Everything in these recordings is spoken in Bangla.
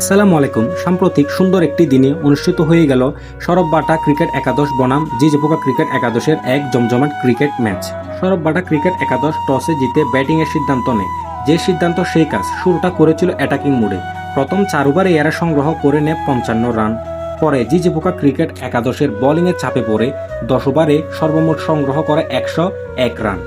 আসসালামু আলাইকুম। সাম্প্রতিক সুন্দর একটি দিনে অনুষ্ঠিত হয়ে গেল সরববাটা ক্রিকেট একাদশ বনাম জিজেপোকা ক্রিকেট একাদশের এক জমজমাট ক্রিকেট ম্যাচ। সরববাটা ক্রিকেট একাদশ টসে জিতে ব্যাটিংয়ের সিদ্ধান্ত নেয়। যে সিদ্ধান্ত সেই কাজ। শুরুটা করেছিল অ্যাটাকিং মোডে। প্রথম 4 ওভারে এরা সংগ্রহ করে নেয় 55 রান। পরে জিজেপোকা ক্রিকেট একাদশের বোলিংয়ের চাপে পড়ে 10 ওভারে সর্বমোট সংগ্রহ করে 101 রান।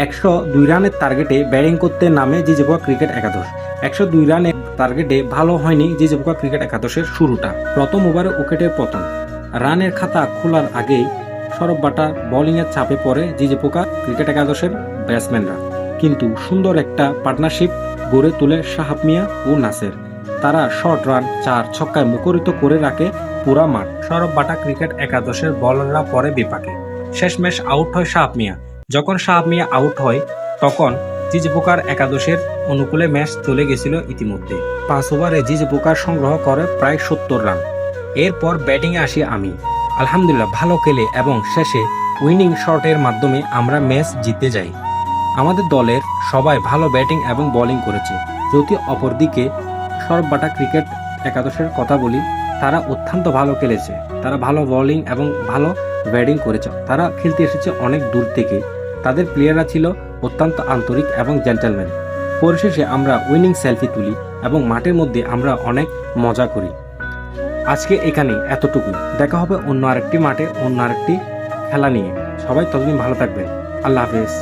102 রানের টার্গেটে ব্যাটিং করতে নামে জিজেপোকা ক্রিকেট একাদশ। 102 রানের টার্গেটে ভালো হয়নি জিজেপোকা ক্রিকেট একাদশের শুরুটা। প্রথম ওভারে উইকেটের পতন। রানের খাতা খোলার আগেই সরববাটা বোলিংয়ের চাপে পড়ে জিজেপোকা ক্রিকেট একাদশের ব্যাটসম্যানরা। কিন্তু সুন্দর একটা পার্টনারশিপ গড়ে তোলে শাহাব মিয়া ও নাসের। তারা শর্ট রান 4 ছক্কায় মুখরিত করে রাখে পুরা মাঠ। সরববাটা ক্রিকেট একাদশের বোলাররা পরে বিপাকে। শেষমেশ আউট হয় শাহাব মিয়া। যখন শাহাব মিয়া আউট হয় তখন জিজেপোকার একাদশের অনুকূলে ম্যাচ চলে গেছিল ইতিমধ্যে। 5 ওভারে জিজেপোকার সংগ্রহ করে প্রায় 70 রান। এরপর ব্যাটিংয়ে আসি আমি। আলহামদুলিল্লাহ ভালো খেলে এবং শেষে উইনিং শটের মাধ্যমে আমরা ম্যাচ জিতে যাই। আমাদের দলের সবাই ভালো ব্যাটিং এবং বোলিং করেছে। যদি অপরদিকে সরববাটা ক্রিকেট একাদশের কথা বলি, তারা অত্যন্ত ভালো খেলেছে। তারা ভালো বোলিং এবং ভালো ব্যাটিং করেছে। তারা খেলতে এসেছে অনেক দূর থেকে। তাদের প্লেয়াররা ছিল অত্যন্ত আন্তরিক এবং জেন্টলম্যান। পরিশেষে আমরা উইনিং সেলফি তুলি এবং মাঠের মধ্যে আমরা অনেক মজা করি। আজকে এখানে এতটুকু। দেখা হবে অন্য আরেকটি মাঠে অন্য আরেকটি খেলা নিয়ে। সবাই ততদিন ভালো থাকবেন। আল্লাহ হাফেজ।